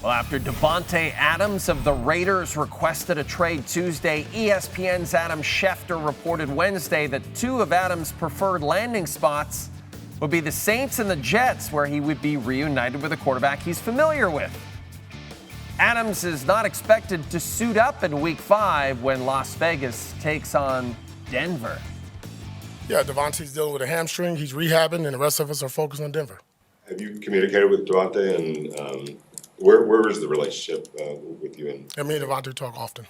Well, after Davante Adams of the Raiders requested a trade Tuesday, ESPN's Adam Schefter reported Wednesday that two of Adams' preferred landing spots would be the Saints and the Jets, where he would be reunited with a quarterback he's familiar with. Adams is not expected to suit up in Week 5 when Las Vegas takes on Denver. Yeah, Davante's dealing with a hamstring. He's rehabbing, and the rest of us are focused on Denver. Have you communicated with Davante, and where is the relationship with you? And me and Davante talk often.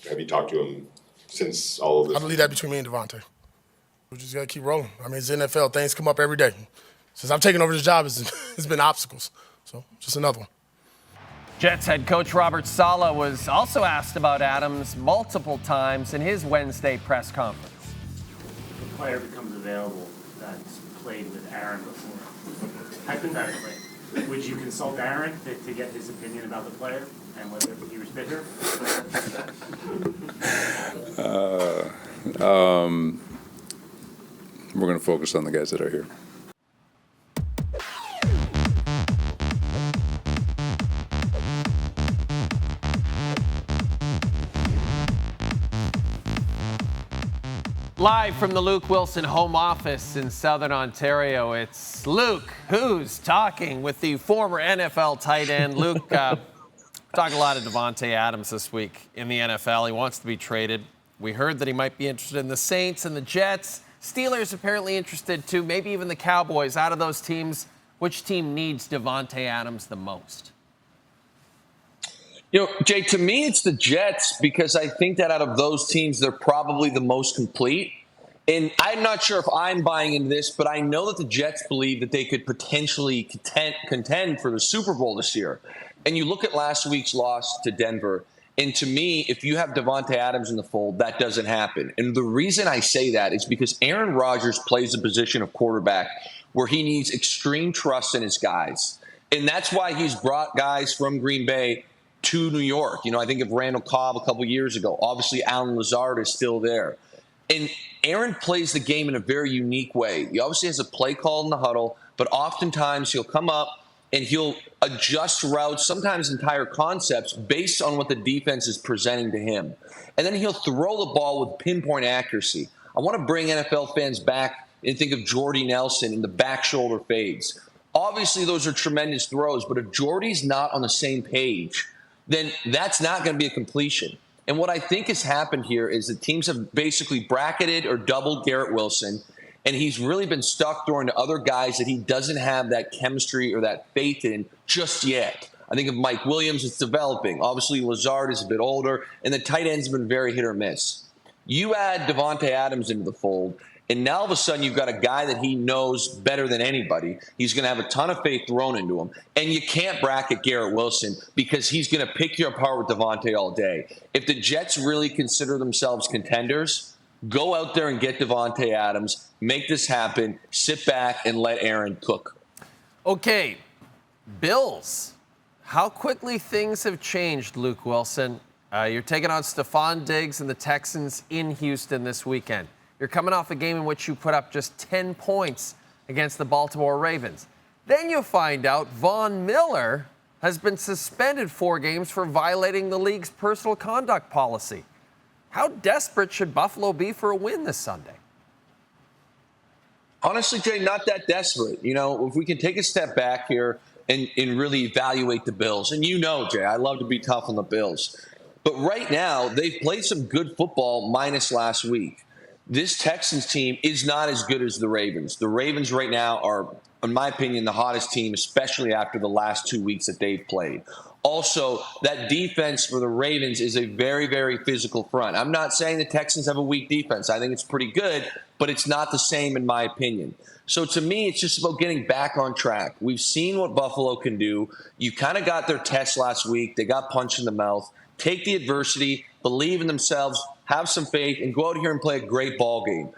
Have you talked to him since all of this? I believe that between me and Davante. We just got to keep rolling. I mean, it's NFL. Things come up every day. Since I've taken over this job, it's been obstacles. So, just another one. Jets head coach Robert Saleh was also asked about Adams multiple times in his Wednesday press conference. If a player becomes available that's played with Aaron before, hypothetically, would you consult Aaron to get his opinion about the player and whether he was bigger? We're going to focus on the guys that are here. Live from the Luke Willson home office in Southern Ontario, it's Luke who's talking with the former NFL tight end. Luke, talking a lot of Davante Adams this week in the NFL. He wants to be traded. We heard that he might be interested in the Saints and the Jets. Steelers apparently interested too, maybe even the Cowboys. Out of those teams, which team needs Davante Adams the most? You know, Jay, to me, it's the Jets because I think that out of those teams, they're probably the most complete. And I'm not sure if I'm buying into this, but I know that the Jets believe that they could potentially contend for the Super Bowl this year. And you look at last week's loss to Denver, and to me, if you have Davante Adams in the fold, that doesn't happen. And the reason I say that is because Aaron Rodgers plays the position of quarterback where he needs extreme trust in his guys. And that's why he's brought guys from Green Bay to New York. You know, I think of Randall Cobb a couple years ago. Obviously, Allen Lazard is still there. And Aaron plays the game in a very unique way. He obviously has a play call in the huddle, but oftentimes he'll come up and he'll adjust routes, sometimes entire concepts, based on what the defense is presenting to him. And then he'll throw the ball with pinpoint accuracy. I want to bring NFL fans back and think of Jordy Nelson and the back shoulder fades. Obviously, those are tremendous throws, but if Jordy's not on the same page, then that's not going to be a completion. And what I think has happened here is that teams have basically bracketed or doubled Garrett Wilson, and he's really been stuck throwing to other guys that he doesn't have that chemistry or that faith in just yet. I think of Mike Williams, it's developing. Obviously, Lazard is a bit older, and the tight ends have been very hit or miss. You add Davante Adams into the fold, and now all of a sudden you've got a guy that he knows better than anybody. He's going to have a ton of faith thrown into him. And you can't bracket Garrett Wilson because he's going to pick you apart with Davante all day. If the Jets really consider themselves contenders, go out there and get Davante Adams, make this happen, sit back and let Aaron cook. Okay, Bills. How quickly things have changed, Luke Willson. You're taking on Stephon Diggs and the Texans in Houston this weekend. You're coming off a game in which you put up just 10 points against the Baltimore Ravens. Then you find out Von Miller has been suspended 4 games for violating the league's personal conduct policy. How desperate should Buffalo be for a win this Sunday? Honestly, Jay, not that desperate. You know, if we can take a step back here and really evaluate the Bills. And you know, Jay, I love to be tough on the Bills. But right now, they've played some good football minus last week. This Texans team is not as good as the Ravens. The Ravens right now are, in my opinion, the hottest team, especially after the last 2 weeks that they've played. Also, that defense for the Ravens is a very, very physical front. I'm not saying the Texans have a weak defense. I think it's pretty good, but it's not the same in my opinion. So to me, it's just about getting back on track. We've seen what Buffalo can do. You kind of got their test last week. They got punched in the mouth. Take the adversity, believe in themselves, have some faith, and go out here and play a great ball game.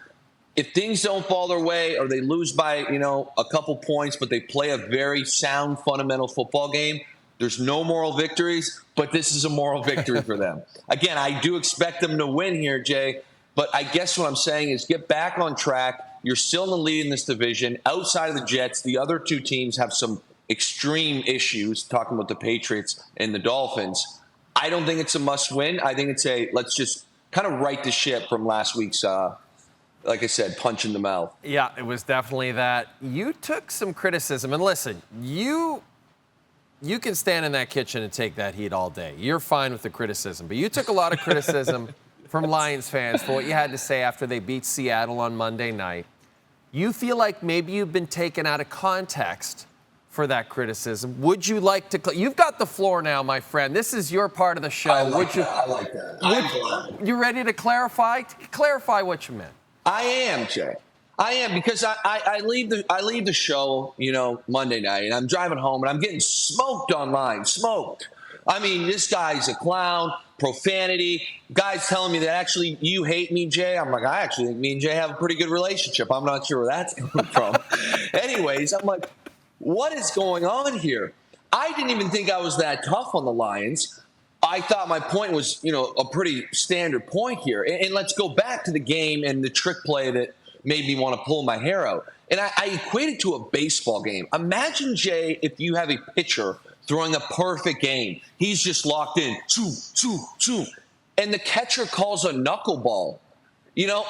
If things don't fall their way or they lose by, a couple points, but they play a very sound, fundamental football game, there's no moral victories, but this is a moral victory for them. Again, I do expect them to win here, Jay, but I guess what I'm saying is get back on track. You're still in the lead in this division. Outside of the Jets, the other two teams have some extreme issues, talking about the Patriots and the Dolphins. I don't think it's a must-win. I think it's let's just kind of right the ship from last week's, like I said, punch in the mouth. Yeah, it was definitely that. You took some criticism, and listen, you can stand in that kitchen and take that heat all day. You're fine with the criticism, but you took a lot of criticism from Lions fans for what you had to say after they beat Seattle on Monday night. You feel like maybe you've been taken out of context for that criticism. Would you like to? You've got the floor now, my friend. This is your part of the show. I like that. You ready to clarify? Clarify what you meant. I am, Jay. I am, because I leave the show, Monday night, and I'm driving home, and I'm getting smoked online. Smoked. I mean, this guy's a clown. Profanity. Guys telling me that actually you hate me, Jay. I'm like, I actually think me and Jay have a pretty good relationship. I'm not sure where that's coming from. Anyways, I'm like, what is going on here? I didn't even think I was that tough on the Lions. I thought my point was, a pretty standard point here. And let's go back to the game and the trick play that made me want to pull my hair out. And I equate it to a baseball game. Imagine, Jay, if you have a pitcher throwing a perfect game. He's just locked in. Choo. And the catcher calls a knuckleball.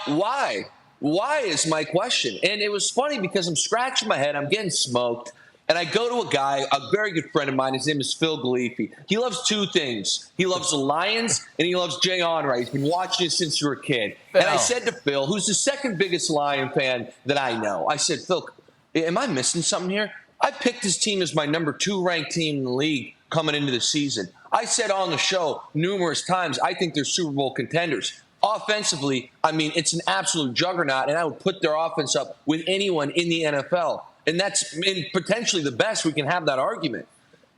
Why? Why is my question? And it was funny because I'm scratching my head. I'm getting smoked. And I go to a guy, a very good friend of mine. His name is Phil Galifi. He loves two things. He loves the Lions, and he loves Jay Onrait. He's been watching it since you were a kid. Phil. And I said to Phil, who's the second biggest Lion fan that I know, I said, Phil, am I missing something here? I picked this team as my number 2 ranked team in the league coming into the season. I said on the show numerous times, I think they're Super Bowl contenders. Offensively, I mean, it's an absolute juggernaut, and I would put their offense up with anyone in the NFL. And that's potentially the best. We can have that argument.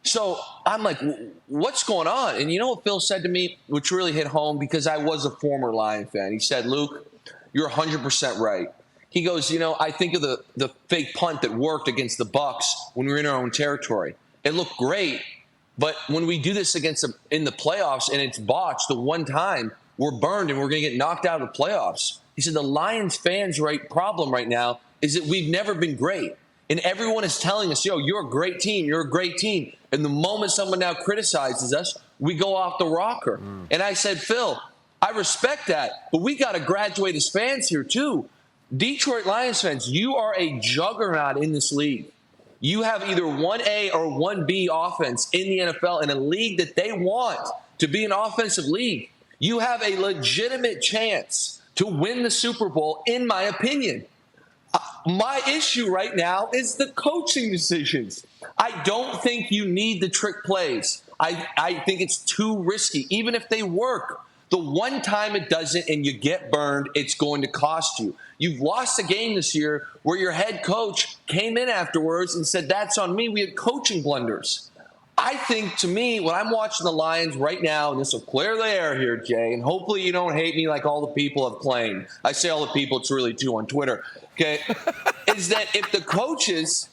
So I'm like, what's going on? And you know what Phil said to me, which really hit home, because I was a former Lion fan. He said, Luke, you're 100% right. He goes, I think of the fake punt that worked against the Bucs when we were in our own territory. It looked great, but when we do this against them in the playoffs and it's botched the one time, we're burned and we're going to get knocked out of the playoffs. He said the Lions fans' problem right now is that we've never been great. And everyone is telling us, you're a great team. You're a great team. And the moment someone now criticizes us, we go off the rocker. And I said, Phil, I respect that, but we got to graduate as fans here too. Detroit Lions fans, you are a juggernaut in this league. You have either 1A or 1B offense in the NFL in a league that they want to be an offensive league. You have a legitimate chance to win the Super Bowl, in my opinion. My issue right now is the coaching decisions. I don't think you need the trick plays. I think it's too risky, even if they work. The one time it doesn't and you get burned, it's going to cost you. You've lost a game this year where your head coach came in afterwards and said, that's on me. We had coaching blunders. I think, to me, when I'm watching the Lions right now, and this will clear the air here, Jay, and hopefully you don't hate me like all the people have claimed. I say all the people, it's really 2 on Twitter. Okay, is that if the coaches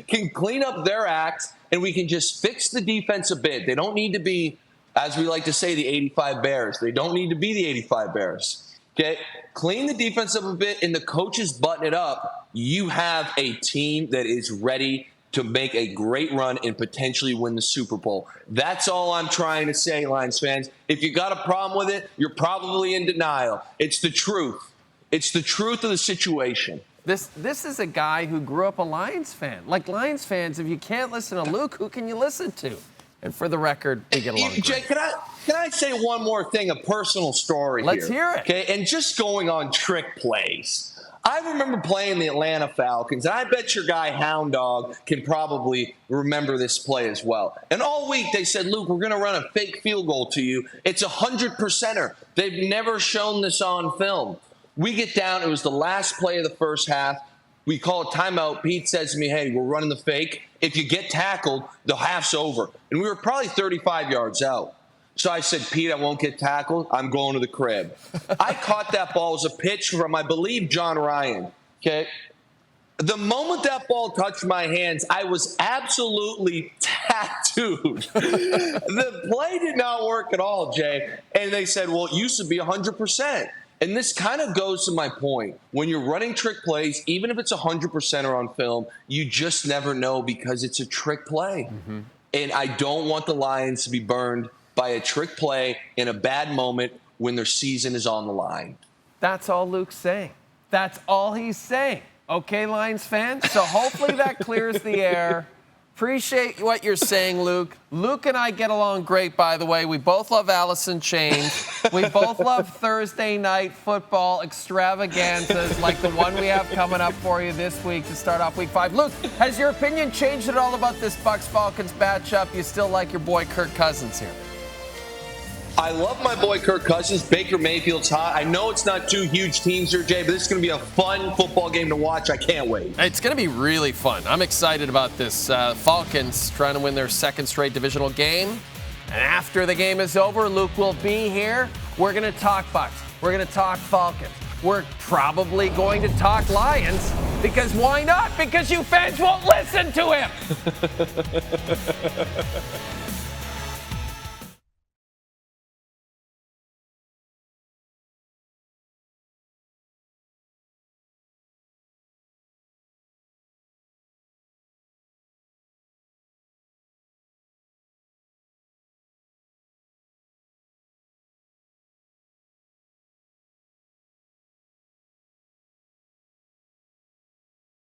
can clean up their act and we can just fix the defense a bit. They don't need to be, as we like to say, the 85 Bears. They don't need to be the 85 Bears. Okay, clean the defense up a bit and the coaches button it up. You have a team that is ready to make a great run and potentially win the Super Bowl. That's all I'm trying to say, Lions fans. If you got a problem with it, you're probably in denial. It's the truth. It's the truth of the situation. This is a guy who grew up a Lions fan. Like, Lions fans, if you can't listen to Luke, who can you listen to? And for the record, we get along Jay, great. can I say one more thing, a personal story Let's hear it. Okay, and just going on trick plays. I remember playing the Atlanta Falcons, and I bet your guy Hound Dog can probably remember this play as well. And all week they said, Luke, we're going to run a fake field goal to you. It's 100%er. They've never shown this on film. We get down. It was the last play of the first half. We call a timeout. Pete says to me, hey, we're running the fake. If you get tackled, the half's over. And we were probably 35 yards out. So I said, Pete, I won't get tackled. I'm going to the crib. I caught that ball as a pitch from, I believe, John Ryan. Okay. The moment that ball touched my hands, I was absolutely tattooed. The play did not work at all, Jay. And they said, well, it used to be 100%. And this kind of goes to my point. When you're running trick plays, even if it's 100% or on film, you just never know because it's a trick play. Mm-hmm. And I don't want the Lions to be burned by a trick play in a bad moment when their season is on the line. That's all Luke's saying. That's all he's saying. Okay, Lions fans? So hopefully that clears the air. Appreciate what you're saying, Luke. Luke and I get along great, by the way. We both love Alice in Chains. We both love Thursday night football extravaganzas like the one we have coming up for you this week to start off week 5. Luke, has your opinion changed at all about this Bucs-Falcons matchup? You still like your boy Kirk Cousins here? I love my boy Kirk Cousins. Baker Mayfield's hot. I know it's not two huge teams here, Jay, but this is going to be a fun football game to watch. I can't wait. It's going to be really fun. I'm excited about this. Falcons trying to win their second straight divisional game. And after the game is over, Luke will be here. We're going to talk Bucs. We're going to talk Falcons. We're probably going to talk Lions. Because why not? Because you fans won't listen to him.